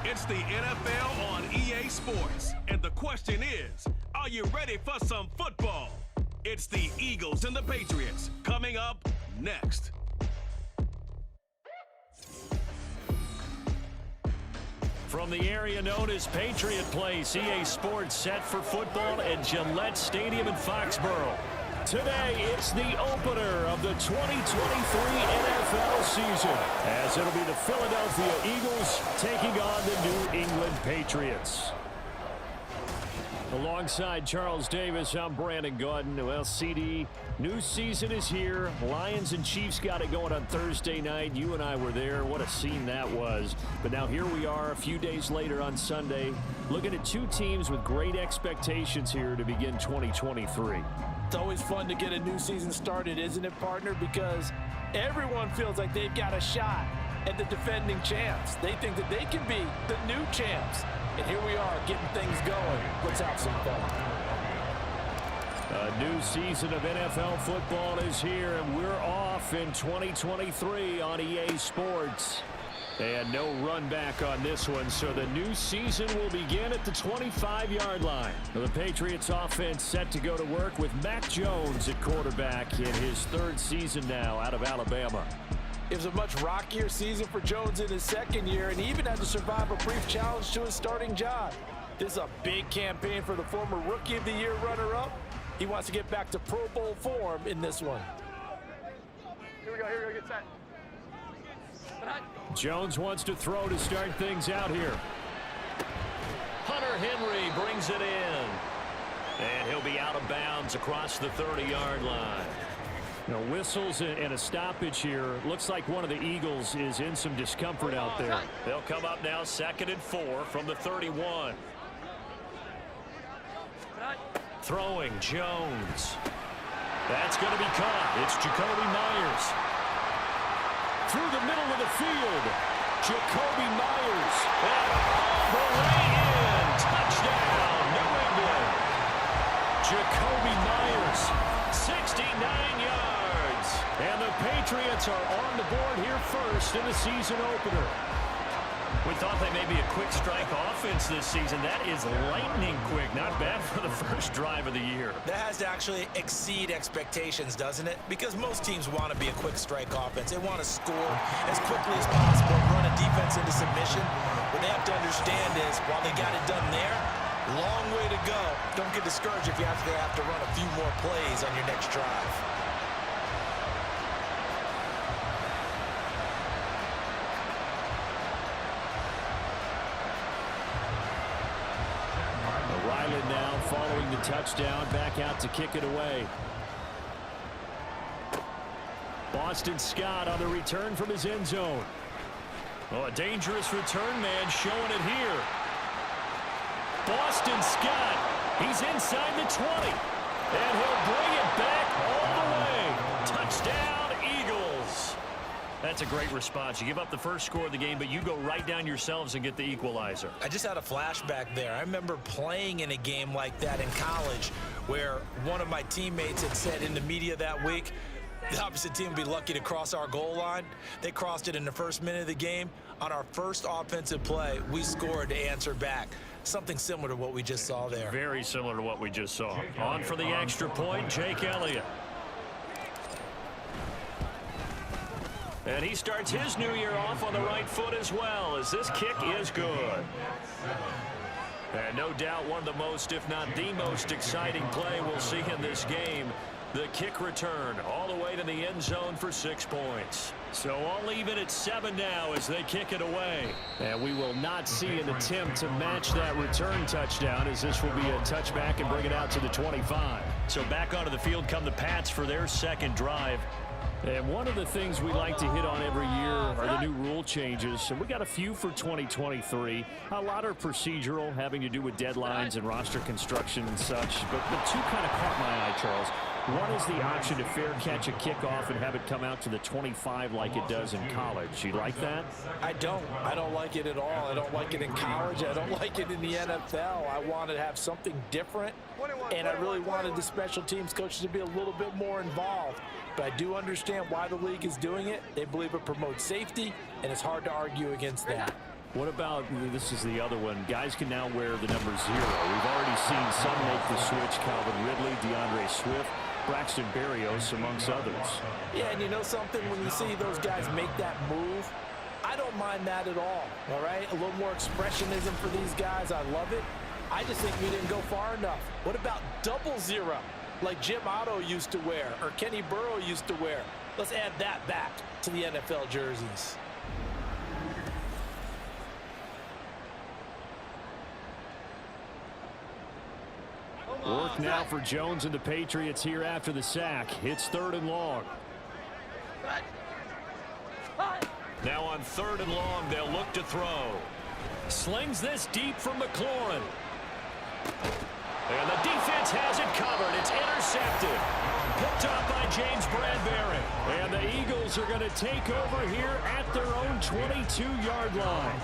It's the NFL on EA Sports. And the question is, are you ready for some football? It's the Eagles and the Patriots coming up next. From the area known as Patriot Place, EA Sports set for football at Gillette Stadium in Foxborough. Today, it's the opener of the 2023 NFL season, as it'll be the Philadelphia Eagles taking on the New England Patriots. Alongside Charles Davis, I'm Brandon Gordon. Well, CD, new season is here. Lions and Chiefs got it going on Thursday night. You and I were there. What a scene that was. But now here we are a few days later on Sunday, looking at two teams with great expectations here to begin 2023. It's always fun to get a new season started, isn't it, partner? Because everyone feels like they've got a shot at the defending champs. They think that they can be the new champs. And here we are getting things going. Let's have some fun. A new season of NFL football is here, and we're off in 2023 on EA Sports. And no run back on this one, so the new season will begin at the 25-yard line. The Patriots offense set to go to work with Mac Jones at quarterback in his third season now out of Alabama. It was a much rockier season for Jones in his second year, and he even had to survive a brief challenge to his starting job. This is a big campaign for the former Rookie of the Year runner-up. He wants to get back to Pro Bowl form in this one. Here we go, get set. Jones wants to throw to start things out here. Hunter Henry brings it in. And he'll be out of bounds across the 30-yard line. Now, whistles and a stoppage here. Looks like one of the Eagles is in some discomfort out there. They'll come up now 2nd and 4 from the 31. Throwing Jones. That's going to be caught. It's Jacoby Myers. Through the middle of the field. Jacoby Myers. And all the way in. Touchdown, New England. Jacoby Myers, 69 yards. And the Patriots are on the board here first in the season opener. We thought they may be a quick strike offense this season. That is lightning quick. Not bad for the first drive of the year. That has to actually exceed expectations, doesn't it? Because most teams want to be a quick strike offense. They want to score as quickly as possible, run a defense into submission. What they have to understand is, while they got it done there, long way to go. Don't get discouraged if you have to run a few more plays on your next drive. Now following the touchdown, back out to kick it away. Boston Scott on the return from his end zone. Oh, a dangerous return man showing it here. Boston Scott, he's inside the 20. And he'll bring it back all the way. Touchdown, Eagles. That's a great response. You give up the first score of the game, but you go right down yourselves and get the equalizer. I just had a flashback there. I remember playing in a game like that in college where one of my teammates had said in the media that week, the opposite team would be lucky to cross our goal line. They crossed it in the first minute of the game. On our first offensive play, we scored to answer back. Something similar to what we just saw there. Very similar to what we just saw. On for the extra point, Jake Elliott. And he starts his new year off on the right foot as well, as this kick is good. And no doubt one of the most, if not the most exciting play we'll see in this game. The kick return all the way to the end zone for 6 points. So all even at 7 now as they kick it away. And we will not see an attempt to match that return touchdown, as this will be a touchback and bring it out to the 25. So back onto the field come the Pats for their second drive. And one of the things we like to hit on every year are the new rule changes. And we got a few for 2023. A lot are procedural, having to do with deadlines and roster construction and such. But the two kind of caught my eye, Charles. One is the option to fair catch a kickoff and have it come out to the 25 like it does in college. You like that? I don't like it at all. I don't like it in college. I don't like it in the NFL. I want to have something different, and I really wanted the special teams coaches to be a little bit more involved. But I do understand why the league is doing it. They believe it promotes safety, and it's hard to argue against that. What about, this is the other one, guys can now wear the number 0. We've already seen some make the switch. Calvin Ridley, DeAndre Swift, Braxton Berrios, amongst others. Yeah, and you know something? When you see those guys make that move, I don't mind that at all right? A little more expressionism for these guys. I love it. I just think we didn't go far enough. What about 00, like Jim Otto used to wear or Kenny Burrow used to wear? Let's add that back to the NFL jerseys. Work now for Jones and the Patriots here after the sack. It's 3rd and long. Now on 3rd and long, they'll look to throw. Slings this deep from McLaurin. And the defense has it covered. It's intercepted. Picked up by James Bradbury. And the Eagles are going to take over here at their own 22-yard line.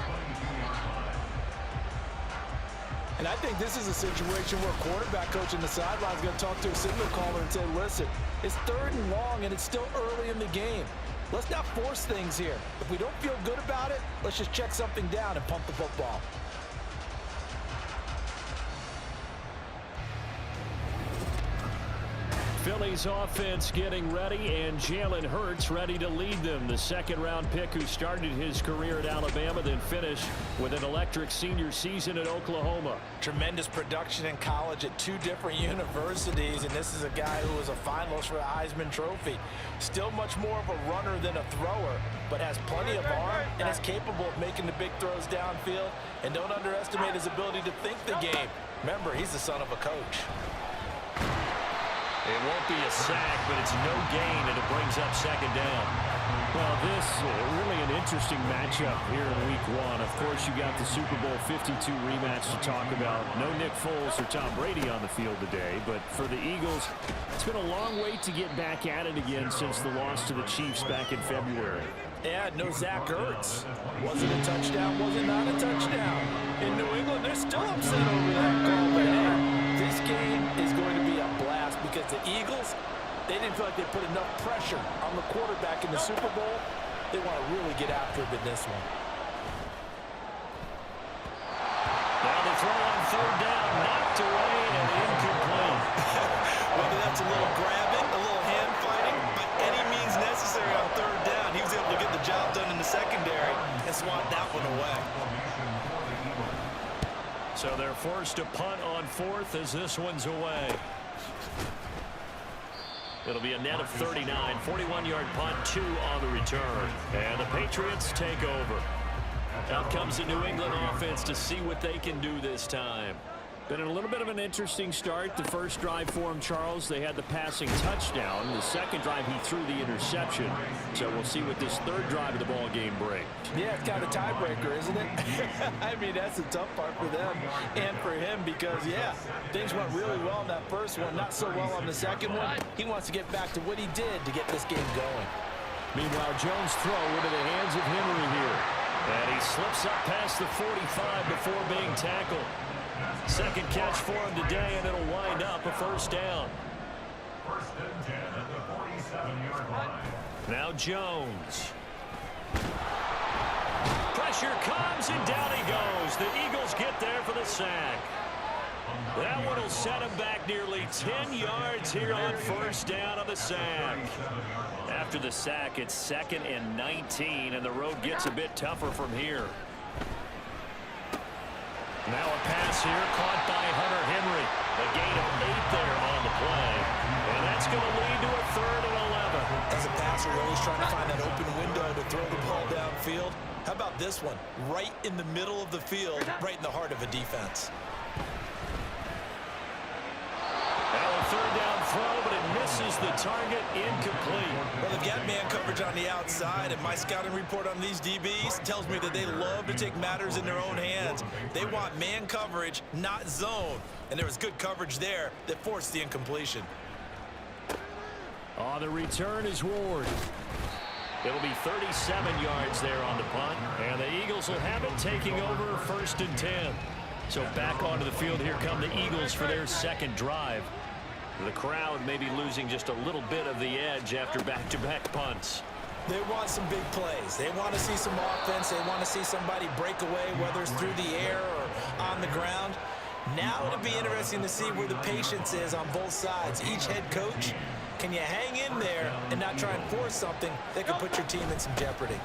And I think this is a situation where quarterback coach in the sideline is going to talk to a signal caller and say, listen, it's 3rd and long and it's still early in the game. Let's not force things here. If we don't feel good about it, let's just check something down and pump the football. Philly's offense getting ready, and Jalen Hurts ready to lead them. The 2nd-round pick who started his career at Alabama, then finished with an electric senior season at Oklahoma. Tremendous production in college at 2 different universities, and this is a guy who was a finalist for the Heisman Trophy. Still much more of a runner than a thrower, but has plenty of arm and is capable of making the big throws downfield. And don't underestimate his ability to think the game. Remember, he's the son of a coach. It won't be a sack, but it's no gain, and it brings up 2nd down. Well, this really an interesting matchup here in Week 1. Of course, you got the Super Bowl 52 rematch to talk about. No Nick Foles or Tom Brady on the field today, but for the Eagles, it's been a long wait to get back at it again since the loss to the Chiefs back in February. Yeah, no Zach Ertz. Was it a touchdown? Was it not a touchdown? In New England, they're still upset over that call, but hey, this game is going to be a blast because the Eagles, they didn't feel like they put enough pressure on the quarterback in the Super Bowl. They want to really get after it in this one. Now the throw on 3rd down, knocked away and incomplete. Whether that's a little grabbing, a little hand fighting, by any means necessary on 3rd down, he was able to get the job done in the secondary and swat that one away. So they're forced to punt on 4th as this one's away. It'll be a net of 39, 41-yard punt, 2 on the return. And the Patriots take over. Out comes the New England offense to see what they can do this time. Been a little bit of an interesting start. The first drive for him, Charles, they had the passing touchdown. The 2nd drive, he threw the interception. So we'll see what this 3rd drive of the ball game brings. Yeah, it's kind of a tiebreaker, isn't it? I mean, that's the tough part for them and for him because, yeah, things went really well in that first one, not so well on the second one. He wants to get back to what he did to get this game going. Meanwhile, Jones' throw into the hands of Henry here. And he slips up past the 45 before being tackled. 2nd catch for him today, and it'll wind up a 1st down. Now Jones. Pressure comes, and down he goes. The Eagles get there for the sack. That one will set him back nearly 10 yards here on 1st down on the sack. After the sack, it's 2nd and 19, and the road gets a bit tougher from here. Now a pass here, caught by Hunter Henry. A gain of 8 there on the play. And that's going to lead to a 3rd and 11. As a passer, you're always trying to find that open window to throw the ball downfield. How about this one? Right in the middle of the field, right in the heart of a defense. Now a 3rd down throw, but it misses the target, incomplete. Well, they've got man coverage on the outside, and my scouting report on these DBs tells me that they love to take matters in their own hands. They want man coverage, not zone. And there was good coverage there that forced the incompletion. On the return is Ward. It'll be 37 yards there on the punt, and the Eagles will have it taking over 1st and 10. So back onto the field, here come the Eagles for their 2nd drive. The crowd may be losing just a little bit of the edge after back-to-back punts. They want some big plays. They want to see some offense. They want to see somebody break away, whether it's through the air or on the ground. Now it'll be interesting to see where the patience is on both sides. Each head coach, can you hang in there and not try and force something that could put your team in some jeopardy?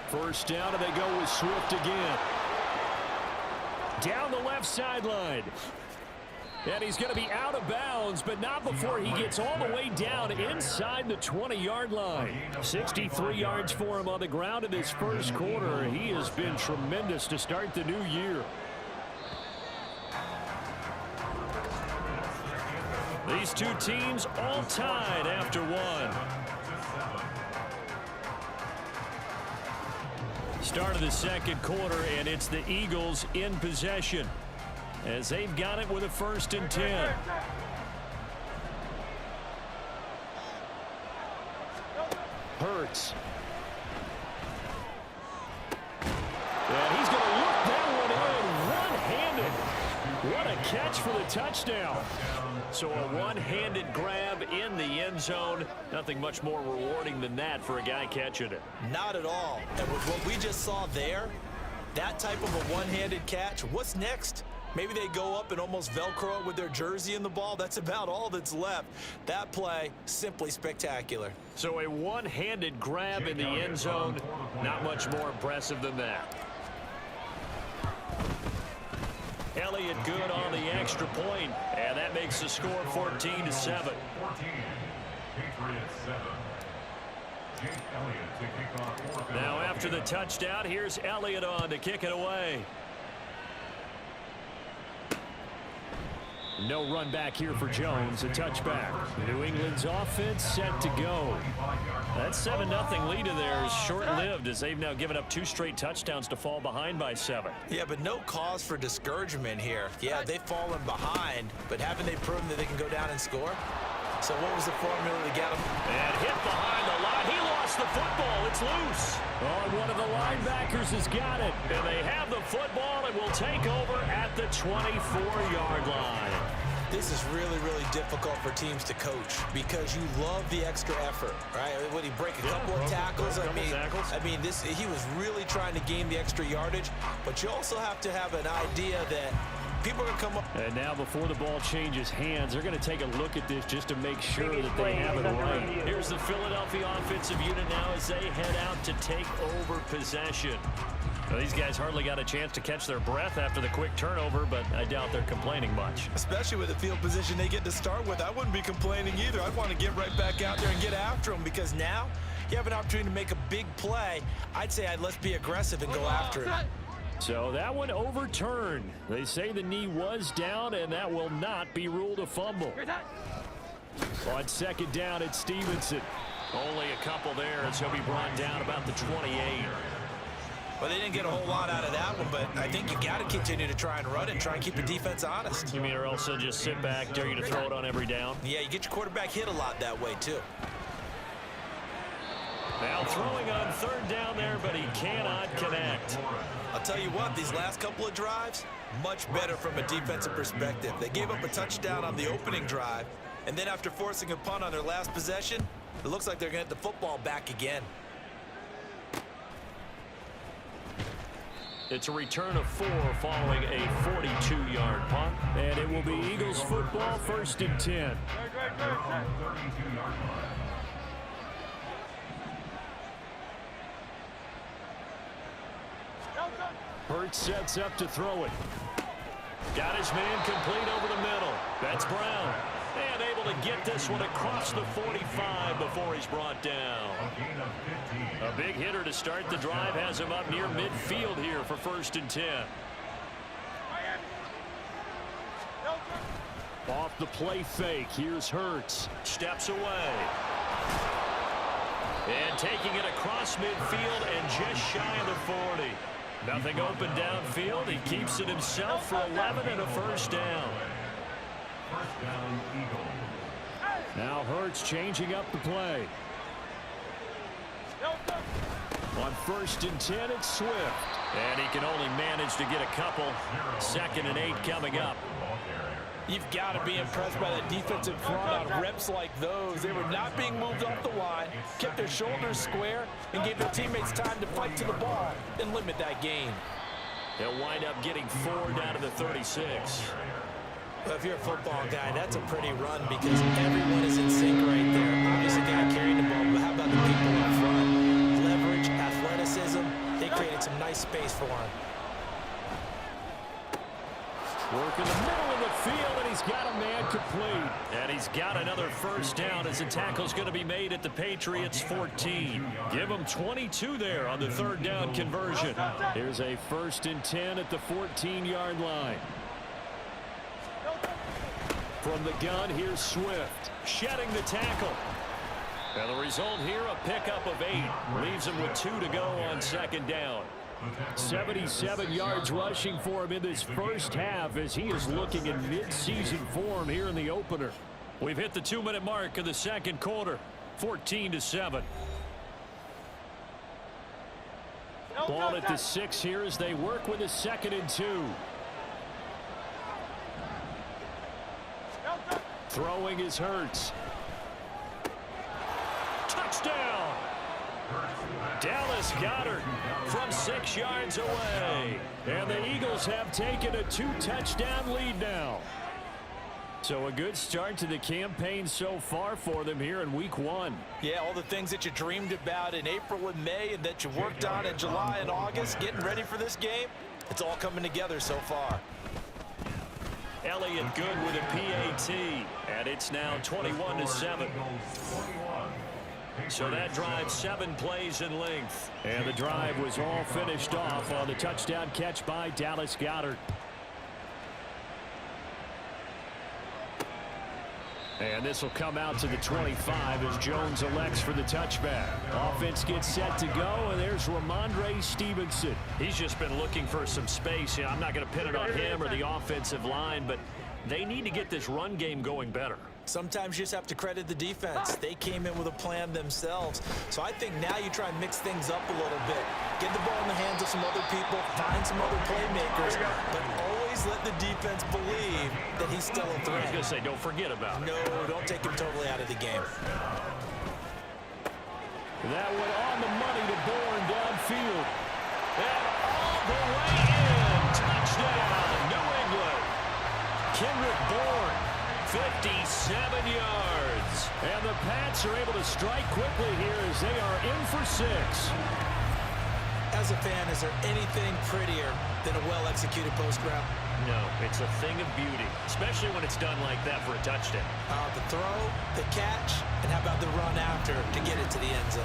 First down, and they go with Swift again. Down the left sideline. And he's going to be out of bounds, but not before he gets all the way down inside the 20-yard line. 63 yards for him on the ground in his first quarter. He has been tremendous to start the new year. These two teams all tied after one. Start of the second quarter, and it's the Eagles in possession as they've got it with a 1st and 10. Hurts. And he's going to look that one in one-handed. What a catch for the touchdown. So a one-handed grab in the end zone. Nothing much more rewarding than that for a guy catching it. Not at all. And with what we just saw there, that type of a one-handed catch, what's next? Maybe they go up and almost Velcro it with their jersey in the ball. That's about all that's left. That play, simply spectacular. So a one-handed grab in the end zone, not much more impressive than that. Elliott good on the extra point, and that makes the score 14-7. Now after the touchdown, here's Elliott on to kick it away. No run back here for Jones, a touchback. New England's offense set to go. That 7-0 lead of theirs is short-lived as they've now given up 2 straight touchdowns to fall behind by 7. Yeah, but no cause for discouragement here. Yeah, they've fallen behind, but haven't they proven that they can go down and score? So what was the formula to get them? And hit behind the line. He lost the football. It's loose. Oh, and one of the linebackers has got it. And they have the football and will take over at the 24-yard line. This is really, really difficult for teams to coach because you love the extra effort, right? When he break a couple of tackles, I mean, he was really trying to gain the extra yardage, but you also have to have an idea that people are going to come up. And now before the ball changes hands, they're going to take a look at this just to make sure that they have it right. Here's the Philadelphia offensive unit now as they head out to take over possession. Well, these guys hardly got a chance to catch their breath after the quick turnover, but I doubt they're complaining much. Especially with the field position they get to start with. I wouldn't be complaining either. I'd want to get right back out there and get after them because now you have an opportunity to make a big play. I'd say let's be aggressive and go after it. So that one overturned. They say the knee was down, and that will not be ruled a fumble. On second down, it's Stevenson. Only a couple there as he'll be brought down about the 28. Well, they didn't get a whole lot out of that one, but I think you got to continue to try and run it and try and keep the defense honest. You mean or else they'll just sit back, dare you to throw it on every down? Yeah, you get your quarterback hit a lot that way, too. Now throwing on third down there, but he cannot connect. I'll tell you what, these last couple of drives, much better from a defensive perspective. They gave up a touchdown on the opening drive, and then after forcing a punt on their last possession, it looks like they're going to get the football back again. It's a return of 4 following a 42-yard punt, and it will be Eagles football 1st and 10. Hurts sets up to throw it. Got his man complete over the middle. That's Brown. And able to get this one across the 45 before he's brought down. A big hitter to start the drive has him up near midfield here for 1st and 10. Off the play fake, here's Hurts. Steps away. And taking it across midfield and just shy of the 40. Nothing open downfield. He keeps it himself for 11 and a 1st down. Now Hurts changing up the play. On 1st and 10, it's Swift. And he can only manage to get a couple. 2nd and 8 coming up. You've got to be impressed by that defensive front on reps like those. They were not being moved off the line, kept their shoulders square, and gave their teammates time to fight to the ball and limit that gain. They'll wind up getting 4 down to the 36. Well, if you're a football guy, that's a pretty run because everyone is in sync right there. Obviously, the guy carrying the ball, but how about the people in front? Leverage, athleticism, they created some nice space for him. Work in the middle of the field, and he's got a man complete. And he's got another first down as the tackle's going to be made at the Patriots 14. Give them 22 there on the third down conversion. Here's a 1st and 10 at the 14-yard line. From the gun, here's Swift, shedding the tackle. And the result here, a pickup of 8. Leaves him with 2 to go on 2nd down. 77 yards rushing for him in this first half as he is looking in mid-season form here in the opener. We've hit the 2-minute mark of the second quarter, 14-7. Ball at the 6 here as they work with a 2nd and 2. Throwing is Hurts. Touchdown! Dallas Goedert from 6 yards away. And the Eagles have taken a 2-touchdown lead now. So a good start to the campaign so far for them here in week 1. Yeah, all the things that you dreamed about in April and May and that you worked on in July and August, getting ready for this game, it's all coming together so far. Elliott good with a PAT, and it's now 21-7. So that drive 7 plays in length. And the drive was all finished off on the touchdown catch by Dallas Goedert. And this will come out to the 25 as Jones elects for the touchback. Offense gets set to go, and there's Ramondre Stevenson. He's just been looking for some space. I'm not going to pin it on him or the offensive line, but they need to get this run game going better. Sometimes you just have to credit the defense. They came in with a plan themselves. So I think now you try and mix things up a little bit. Get the ball in the hands of some other people, find some other playmakers, but always let the defense believe that he's still a threat. I was going to say, don't forget about it. No, don't take him totally out of the game. That went on the money to Bourne downfield. And all the way in. Touchdown, New England. Kendrick Bourne. 57 yards. And the Pats are able to strike quickly here as they are in for 6. As a fan, is there anything prettier than a well-executed post route? No, it's a thing of beauty, especially when it's done like that for a touchdown. The throw, the catch, and how about the run after to get it to the end zone?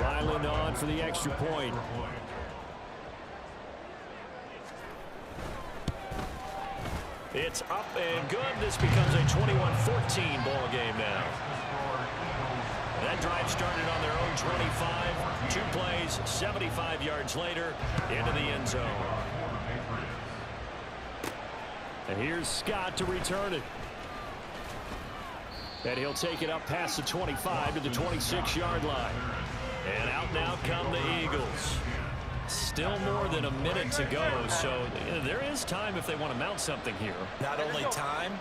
Ryland on for the extra point. It's up and good. This becomes a 21-14 ball game now. That drive started on their own 25. 2 plays, 75 yards later, into the end zone. And here's Scott to return it. And he'll take it up past the 25 to the 26-yard line. And out now come the Eagles. Still more than a minute to go, so there is time if they want to mount something here. Not only time,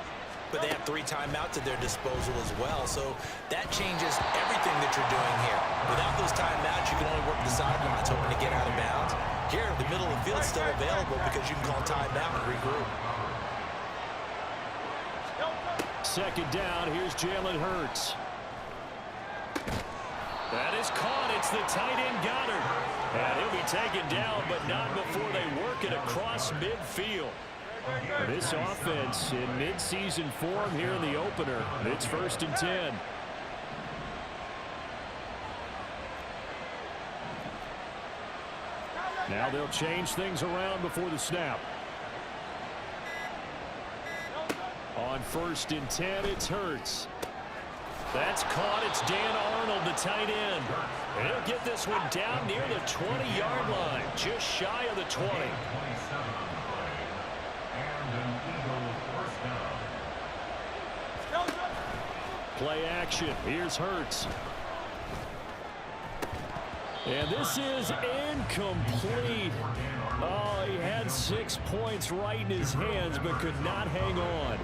but they have 3 timeouts at their disposal as well, so that changes everything that you're doing here. Without those timeouts, you can only work the sidelines hoping to get out of bounds. Here, the middle of the field is still available because you can call timeout and regroup. 2nd down, here's Jalen Hurts. That is caught. It's the tight end Goddard. And he'll be taken down, but not before they work it across midfield. This offense in mid-season form here in the opener. It's 1st and 10. Now they'll change things around before the snap. On 1st and 10, it's Hurts. That's caught. It's Dan Arnold, the tight end. And he'll get this one down near the 20-yard line, just shy of the 20. Play action. Here's Hurts. And this is incomplete. Oh, he had 6 points right in his hands, but could not hang on.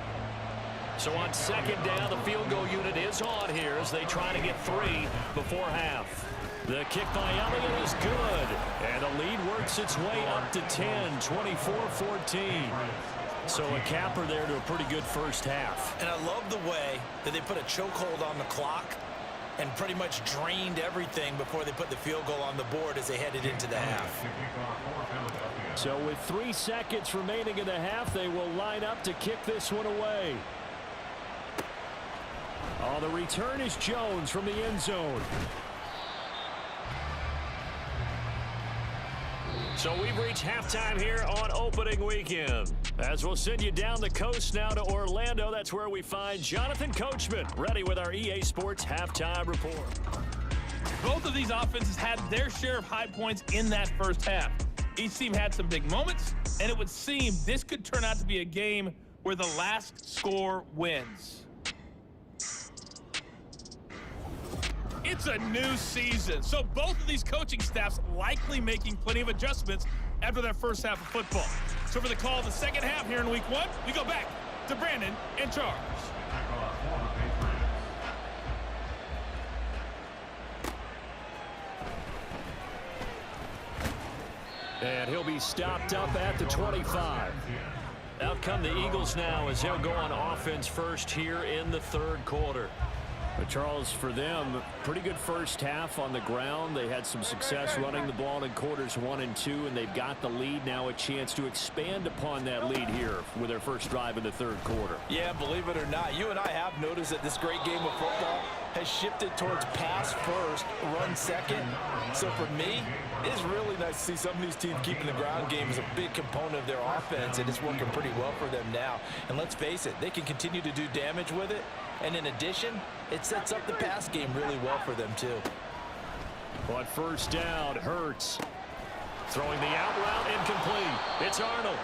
So on second down, the field goal unit is on here as they try to get 3 before half. The kick by Elliott is good. And the lead works its way up to 10, 24-14. So a capper there to a pretty good first half. And I love the way that they put a chokehold on the clock and pretty much drained everything before they put the field goal on the board as they headed into the half. So with 3 seconds remaining in the half, they will line up to kick this one away. Oh, the return is Jones from the end zone. So we've reached halftime here on opening weekend. As we'll send you down the coast now to Orlando, that's where we find Jonathan Coachman, ready with our EA Sports halftime report. Both of these offenses had their share of high points in that first half. Each team had some big moments, and it would seem this could turn out to be a game where the last score wins. It's a new season, so both of these coaching staffs likely making plenty of adjustments after their first half of football. So for the call of the second half here in week 1, we go back to Brandon in charge. And he'll be stopped up at the 25. Out come the Eagles now as they'll go on offense first here in the third quarter. But Charles, for them, pretty good first half on the ground. They had some success running the ball in quarters 1 and 2, and they've got the lead now, a chance to expand upon that lead here with their first drive in the third quarter. Yeah, believe it or not, you and I have noticed that this great game of football has shifted towards pass first, run second. So for me, it's really nice to see some of these teams keeping the ground game as a big component of their offense, and it's working pretty well for them now. And let's face it, they can continue to do damage with it. And in addition, it sets up the pass game really well for them, too. But first down, Hurts. Throwing the out route, incomplete. It's Arnold.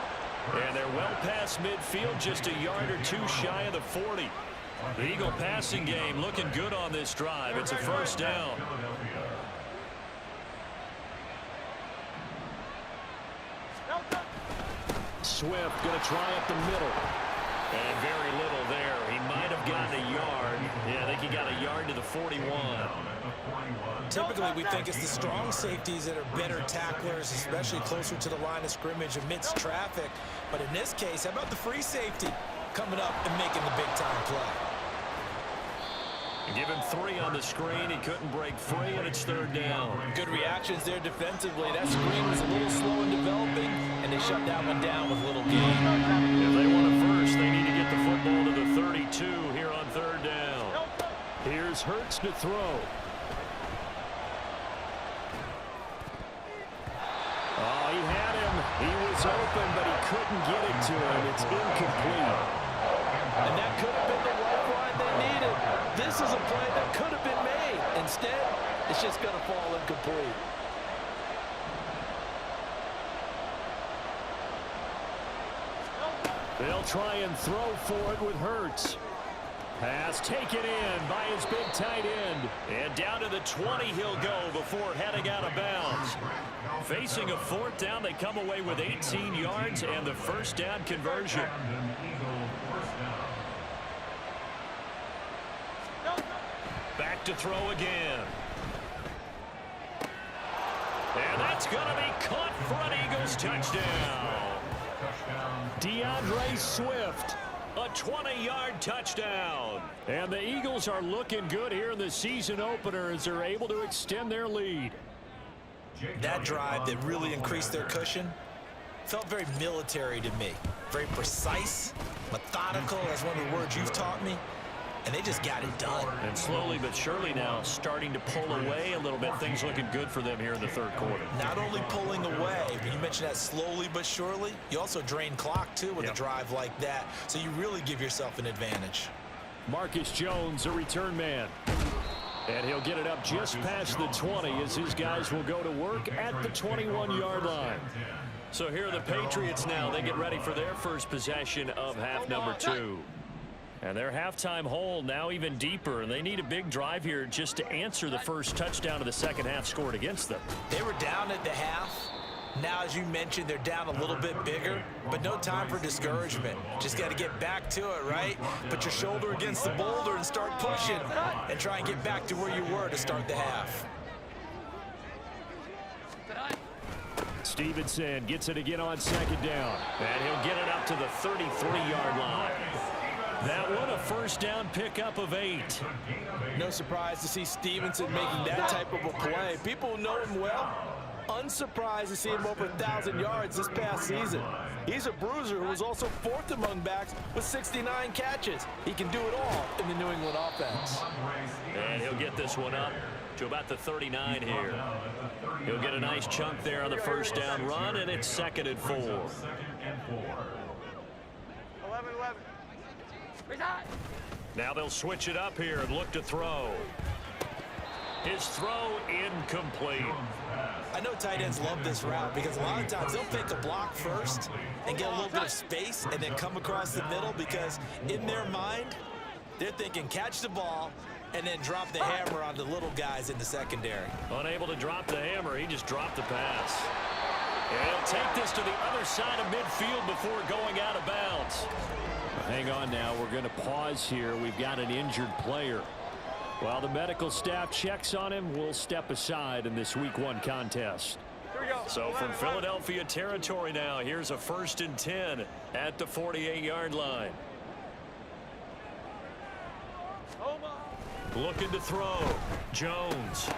And they're well past midfield, just a yard or 2 shy of the 40. The Eagle passing game looking good on this drive. It's a first down. Swift going to try up the middle. And very little there. He might have gotten a yard. Yeah, I think he got a yard to the 41. Typically, we think it's the strong safeties that are better tacklers, especially closer to the line of scrimmage amidst traffic. But in this case, how about the free safety coming up and making the big-time play? Give him 3 on the screen. He couldn't break free, and it's third down. Good reactions there defensively. That screen was a little slow in developing, and they shut that one down with little gain. If they want it first, they need to get the football to the 32 here on third down. Here's Hurts to throw. Oh, he had him. He was open, but he couldn't get it to him. It's incomplete. And that could have been the lifeline they needed. This is a play that could have been made. Instead, it's just going to fall incomplete. They'll try and throw for it with Hurts. Pass taken in by his big tight end. And down to the 20 he'll go before heading out of bounds. Facing a fourth down, they come away with 18 yards and the first down conversion. Back to throw again. And that's going to be caught for an Eagles touchdown. DeAndre Swift, a 20-yard touchdown. And the Eagles are looking good here in the season opener as they're able to extend their lead. That drive that really increased their cushion felt very military to me. Very precise, methodical, that's one of the words you've taught me. And they just got it done. And slowly but surely now starting to pull away a little bit. Things looking good for them here in the third quarter. Not only pulling away, but you mentioned that slowly but surely. You also drain clock, too, with a drive like that. So you really give yourself an advantage. Marcus Jones, a return man. And he'll get it up just past the 20 as his guys will go to work at the 21-yard line. So here are the Patriots now. They get ready for their first possession of half number 2. And their halftime hole now even deeper, and they need a big drive here just to answer the first touchdown of the second half scored against them. They were down at the half. Now, as you mentioned, they're down a little bit bigger, but no time for discouragement. Just got to get back to it, right? Put your shoulder against the boulder and start pushing and try and get back to where you were to start the half. Stevenson gets it again on second down, and he'll get it up to the 33-yard line. That one a first down pickup of 8. No surprise to see Stevenson making that type of a play. People who know him well, unsurprised to see him over 1,000 yards this past season. He's a bruiser who was also 4th among backs with 69 catches. He can do it all in the New England offense. And he'll get this one up to about the 39 here. He'll get a nice chunk there on the first down run, and it's 2nd and 4. 11-11. Now they'll switch it up here and look to throw. His throw incomplete. I know tight ends love this route because a lot of times they'll pick a block first and get a little bit of space and then come across the middle because in their mind, they're thinking catch the ball and then drop the hammer on the little guys in the secondary. Unable to drop the hammer, he just dropped the pass. And he'll take this to the other side of midfield before going out of bounds. Hang on now, we're going to pause here. We've got an injured player. While the medical staff checks on him, we'll step aside in this Week 1 contest. Here we go. So from Philadelphia territory now, here's a 1st and 10 at the 48-yard line. Looking to throw. Jones.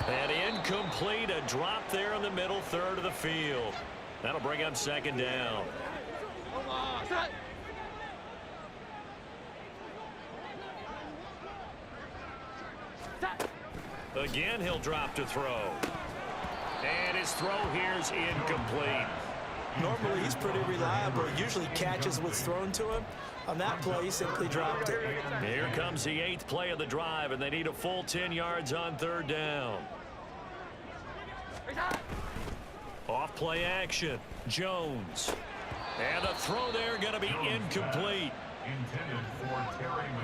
And incomplete. A drop there in the middle third of the field. That'll bring up 2nd down. Again, he'll drop to throw. And his throw here's incomplete. Normally, he's pretty reliable. He usually catches what's thrown to him. On that play, he simply dropped it. Here comes the 8th play of the drive, and they need a full 10 yards on 3rd down. Off play action. Jones. And the throw there going to be incomplete.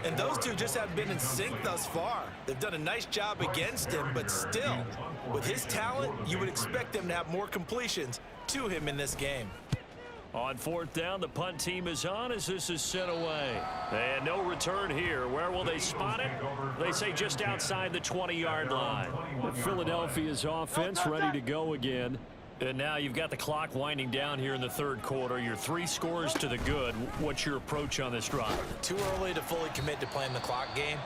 And those two just haven't been in sync thus far. They've done a nice job against him, but still, with his talent, you would expect them to have more completions to him in this game. On 4th down, the punt team is on as this is sent away. And no return here. Where will they spot it? They say just outside the 20-yard line. Philadelphia's offense ready to go again. And now you've got the clock winding down here in the 3rd quarter. You're 3 scores to the good. What's your approach on this drive? Too early to fully commit to playing the clock game.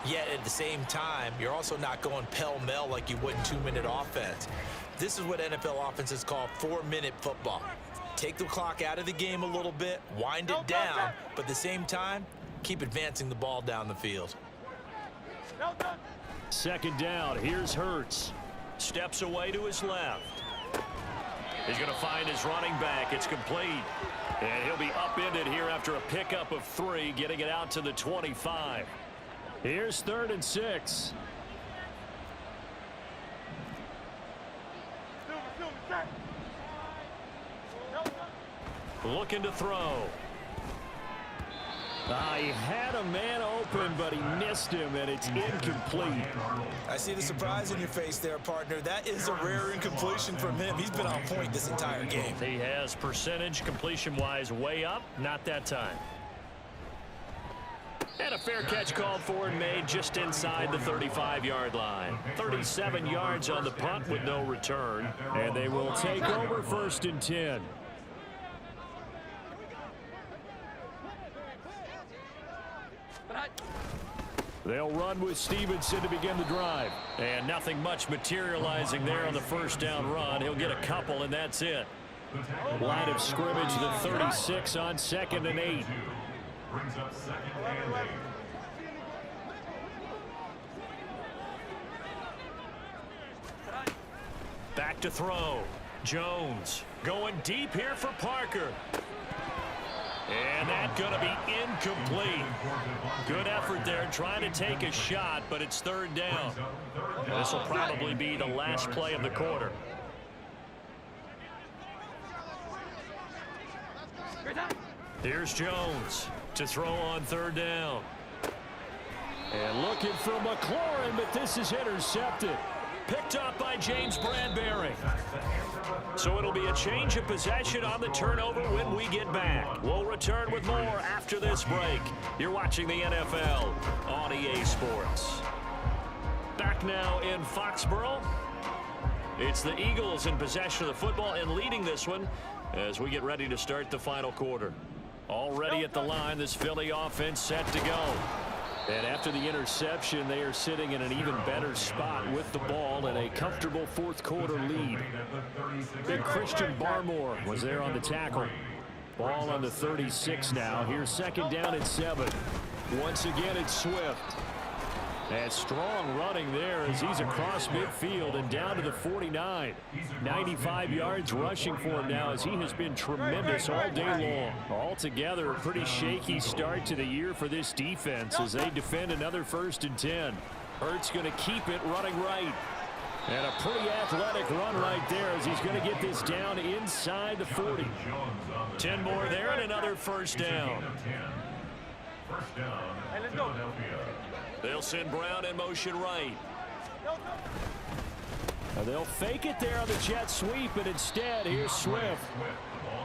Yet at the same time, you're also not going pell-mell like you would in 2-minute offense. This is what NFL offenses call 4-minute football. Take the clock out of the game a little bit, wind it down, but at the same time, keep advancing the ball down the field. 2nd down. Here's Hurts. Steps away to his left. He's going to find his running back. It's complete. And he'll be upended here after a pickup of 3, getting it out to the 25. Here's 3rd and 6. Looking to throw. He had a man open, but he missed him, and it's incomplete. I see the surprise in your face there, partner. That is a rare incompletion from him. He's been on point this entire game. He has percentage completion-wise way up. Not that time. And a fair catch called for and made just inside the 35-yard line. 37 yards on the punt with no return. And they will take over 1st and 10. They'll run with Stevenson to begin the drive. And nothing much materializing there on the first down run. He'll get a couple, and that's it. Line of scrimmage, the 36 on 2nd and 8. Back to throw. Jones going deep here for Parker. And that's going to be incomplete. Good effort there trying to take a shot, but it's 3rd down. This will probably be the last play of the quarter. Here's Jones to throw on third down. And looking for McLaurin, but this is intercepted. Picked up by James Bradbury. So it'll be a change of possession on the turnover when we get back. We'll return with more after this break. You're watching the NFL on EA Sports. Back now in Foxborough. It's the Eagles in possession of the football and leading this one as we get ready to start the final quarter. Already at the line, this Philly offense set to go. And after the interception, they are sitting in an even better spot with the ball and a comfortable fourth quarter lead. Big Christian Barmore was there on the tackle. Ball on the 36 now. Here's second down and 7. Once again, it's Swift. And strong running there as he's across midfield and down to the 49. 95 yards rushing for him now as he has been tremendous all day long. Altogether, a pretty shaky start to the year for this defense as they defend another 1st and 10. Hurts going to keep it running right. And a pretty athletic run right there as he's going to get this down inside the 40. 10 more there and another first down. Hey, let's go. They'll send Brown in motion right. Now they'll fake it there on the jet sweep, and instead, here's Swift.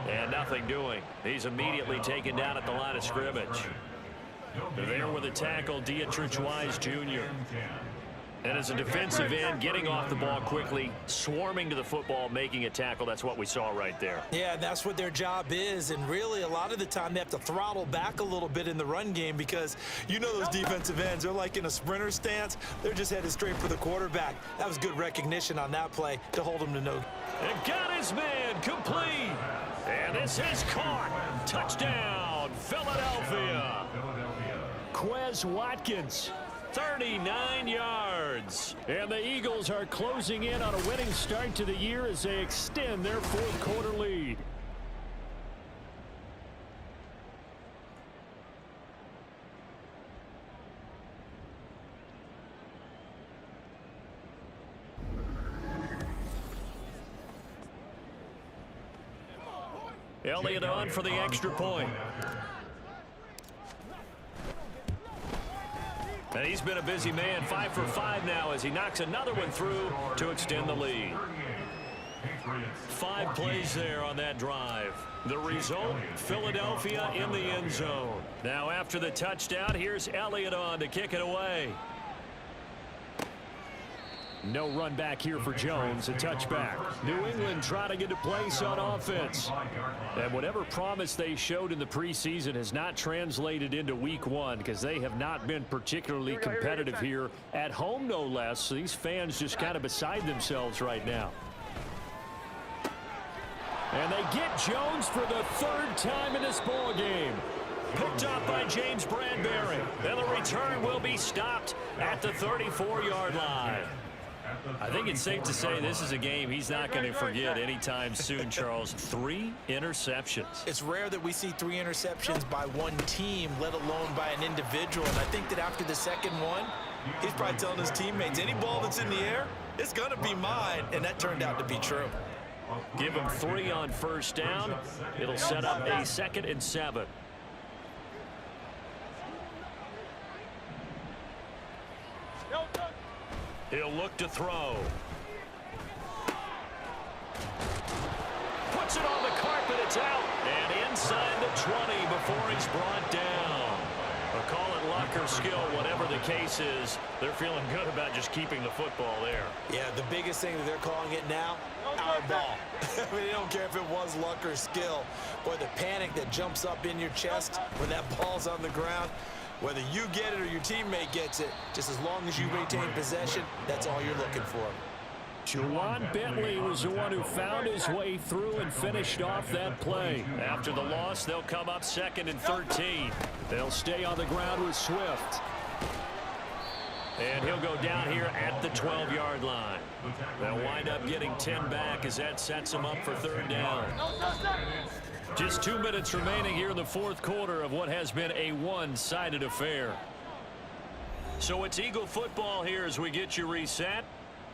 And nothing doing. He's immediately taken down at the line of scrimmage. There with a tackle, Dietrich Wise Jr. And as a defensive end, getting off the ball quickly, swarming to the football, making a tackle. That's what we saw right there. Yeah, that's what their job is. And really, a lot of the time, they have to throttle back a little bit in the run game because you know those defensive ends, they're like in a sprinter stance. They're just headed straight for the quarterback. That was good recognition on that play to hold him to no. And got his man complete. And this is caught. Touchdown, Philadelphia. Quez Watkins. 39 yards. And the Eagles are closing in on a winning start to the year as they extend their fourth quarter lead. Elliott on for the extra point. And he's been a busy man, 5 for 5 now as he knocks another one through to extend the lead. 5 plays there on that drive. The result, Philadelphia in the end zone. Now after the touchdown, here's Elliott on to kick it away. No run back here for Jones, a touchback. New England trying to get a place on offense. And whatever promise they showed in the preseason has not translated into week 1 because they have not been particularly competitive here at home, no less. These fans just kind of beside themselves right now. And they get Jones for the 3rd time in this ball game. Picked up by James Bradbury. And the return will be stopped at the 34-yard line. I think it's safe to say this is a game he's not going to forget anytime soon, Charles. 3 interceptions. It's rare that we see 3 interceptions by one team, let alone by an individual. And I think that after the second one, he's probably telling his teammates, any ball that's in the air, it's going to be mine. And that turned out to be true. Give him 3 on first down. It'll set up a 2nd and 7. He'll look to throw. Puts it on the carpet, it's out. And inside the 20 before he's brought down. But call it luck or skill, whatever the case is, they're feeling good about just keeping the football there. Yeah, the biggest thing that they're calling it now, our ball. I mean, they don't care if it was luck or skill. Boy, the panic that jumps up in your chest when that ball's on the ground, whether you get it or your teammate gets it, just as long as you maintain possession, that's all you're looking for. Juwan Bentley was the one who found his way through and finished off that play. After the loss, they'll come up 2nd and 13. They'll stay on the ground with Swift. And he'll go down here at the 12-yard line. They'll wind up getting 10 back as that sets them up for 3rd down. Just 2 minutes remaining here in the 4th quarter of what has been a one-sided affair. So it's Eagle football here as we get you reset.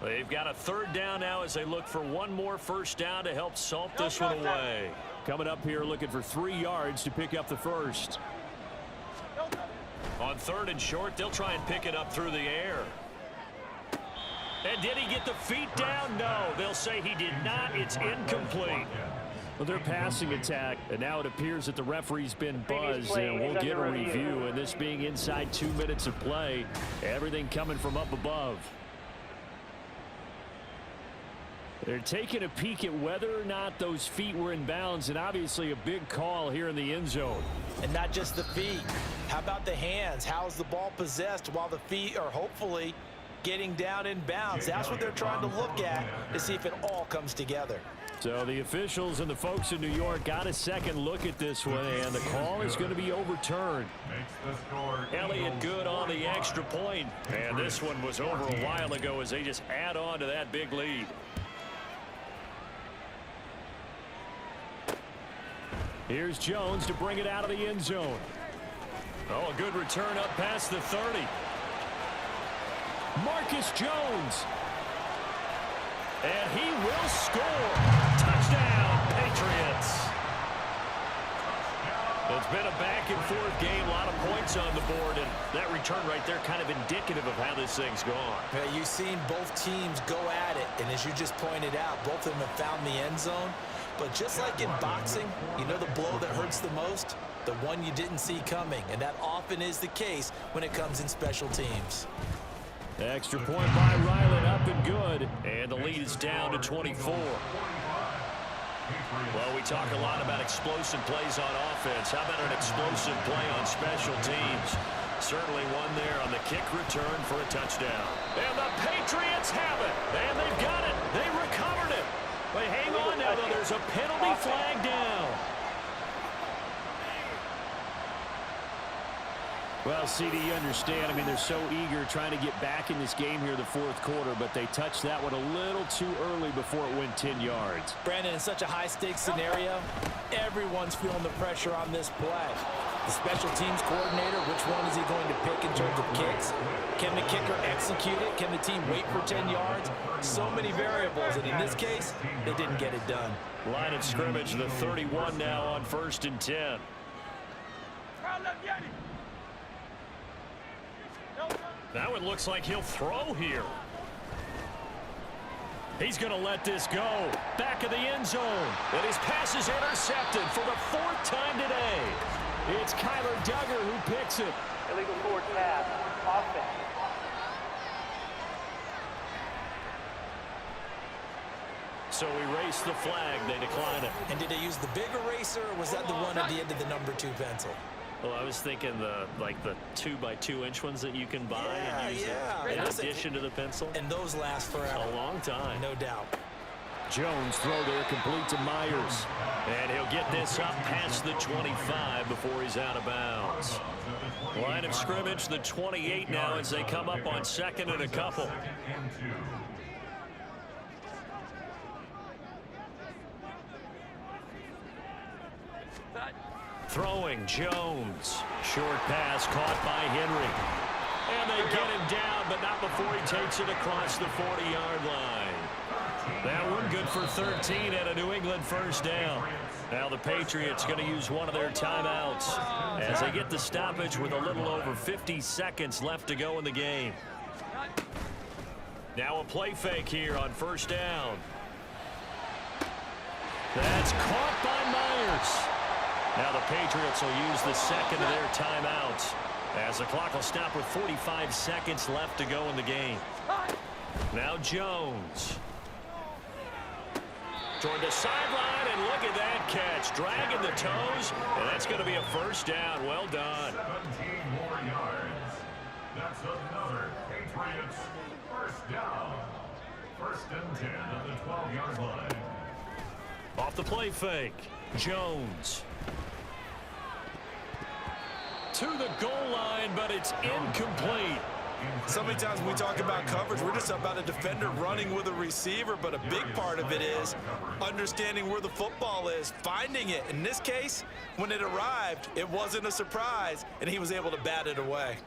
They've got a 3rd down now as they look for one more first down to help salt this one away. coming up here looking for 3 yards to pick up the first. On 3rd and short, they'll try and pick it up through the air. And did he get the feet down? No, they'll say he did not. It's incomplete. Well, their passing attack, and now it appears that the referee's been buzzed, and we'll get a review. And this being inside 2 minutes of play, everything coming from up above. They're taking a peek at whether or not those feet were in bounds, and obviously a big call here in the end zone. And not just the feet. How about the hands? How's the ball possessed while the feet are hopefully getting down in bounds? That's what they're trying to look at to see if it all comes together. So the officials and the folks in New York got a second look at this one, and the call is going to be overturned. Elliott good on the extra point. And this one was over a while ago as they just add on to that big lead. Here's Jones to bring it out of the end zone. Oh, a good return up past the 30. Marcus Jones. And he will score. Touchdown, Patriots. It's been a back-and-forth game, a lot of points on the board, and that return right there kind of indicative of how this thing's gone. Yeah, you've seen both teams go at it, and as you just pointed out, both of them have found the end zone. But just like in boxing, you know the blow that hurts the most? The one you didn't see coming, and that often is the case when it comes in special teams. Extra point by Ryland, up and good. And the lead is down to 24. Well, we talk a lot about explosive plays on offense. How about an explosive play on special teams? Certainly one there on the kick return for a touchdown. And the Patriots have it. And they've got it. They recovered it. But hang on now, though. There's a penalty flag down. Well, CD, you understand. I mean, they're so eager trying to get back in this game here the fourth quarter, but they touched that one a little too early before it went 10 yards. Brandon, in such a high-stakes scenario, everyone's feeling the pressure on this play. The special teams coordinator, which one is he going to pick in terms of kicks? Can the kicker execute it? Can the team wait for 10 yards? So many variables, and in this case, they didn't get it done. Line of scrimmage, the 31 now on 1st and 10. That one looks like he'll throw here. He's going to let this go. Back of the end zone. And his pass is intercepted for the 4th time today. It's Kyler Duggar who picks it. Illegal forward pass. Offense. So erase the flag. They decline it. And did they use the big eraser, or was that the one at the end of the number 2 pencil? Well, I was thinking the 2x2-inch ones that you can buy and use it in addition to the pencil. And those last forever. A long time. No doubt. Jones throw there complete to Myers. And he'll get this up past the 25 before he's out of bounds. Line of scrimmage, the 28 now as they come up on 2nd and a couple. Throwing Jones. Short pass caught by Henry. And they get him down, but not before he takes it across the 40-yard line. That one good for 13 and a New England first down. Now the Patriots going to use one of their timeouts as they get the stoppage with a little over 50 seconds left to go in the game. Now a play fake here on 1st down. That's caught by Myers. Now the Patriots will use the 2nd of their timeouts as the clock will stop with 45 seconds left to go in the game. Now Jones. Toward the sideline, and look at that catch. Dragging the toes, and that's going to be a first down. Well done. 17 more yards. That's another Patriots first down. 1st and 10 at the 12-yard line. Off the play fake, Jones. To the goal line, but it's incomplete. So many times when we talk about coverage, we're just about a defender running with a receiver, but a big part of it is understanding where the football is, finding it. In this case, when it arrived, it wasn't a surprise, and he was able to bat it away.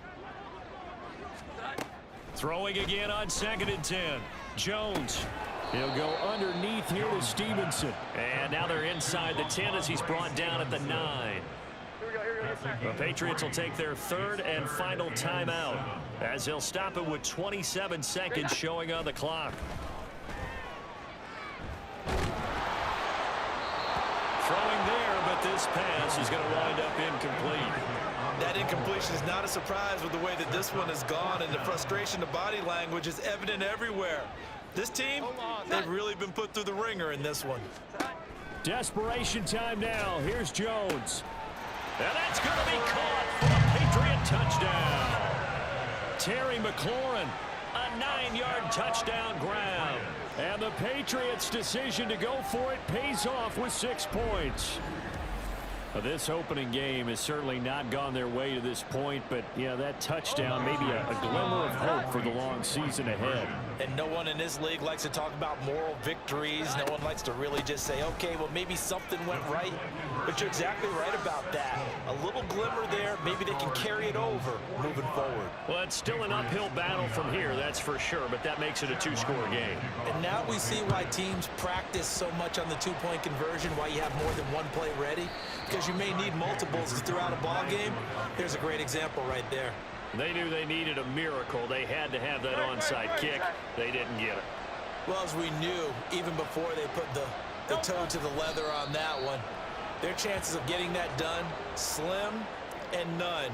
Throwing again on 2nd and 10. Jones. He'll go underneath here to Stevenson. And now they're inside the 10 as he's brought down at the 9. The Patriots will take their third and final timeout as they'll stop it with 27 seconds showing on the clock. Throwing there, but this pass is going to wind up incomplete. That incompletion is not a surprise with the way that this one has gone, and the frustration, the body language is evident everywhere. This team, they've really been put through the ringer in this one. Desperation time now. Here's Jones. And that's going to be caught for a Patriot touchdown. Terry McLaurin, a 9-yard touchdown grab. And the Patriots' decision to go for it pays off with 6 points. This opening game has certainly not gone their way to this point, but yeah, that touchdown, maybe a glimmer of hope for the long season ahead. And no one in this league likes to talk about moral victories. No one likes to really just say, okay, well, maybe something went right. But you're exactly right about that. A little glimmer there, maybe they can carry it over moving forward. Well, it's still an uphill battle from here, that's for sure, but that makes it a 2-score game. And now we see why teams practice so much on the 2-point conversion, why you have more than one play ready, because you may need multiples throughout a ball game. There's a great example right there. They knew they needed a miracle. They had to have that onside kick. They didn't get it. Well, as we knew, even before they put the toe to the leather on that one, their chances of getting that done, slim and none.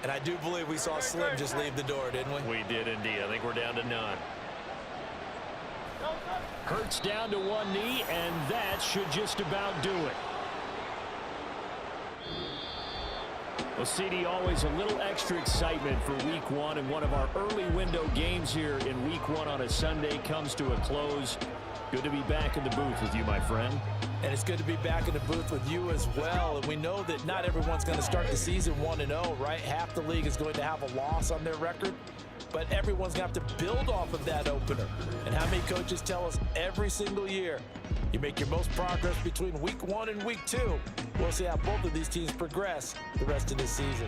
And I do believe we saw Slim just leave the door, didn't we? We did indeed. I think we're down to none. Hurts down to one knee, and that should just about do it. Well, CD, always a little extra excitement for Week 1, and one of our early window games here in Week 1 on a Sunday comes to a close. Good to be back in the booth with you, my friend. And it's good to be back in the booth with you as well. And we know that not everyone's going to start the season 1-0, right? Half the league is going to have a loss on their record. But everyone's going to have to build off of that opener. And how many coaches tell us every single year, you make your most progress between Week 1 and Week 2. We'll see how both of these teams progress the rest of this season.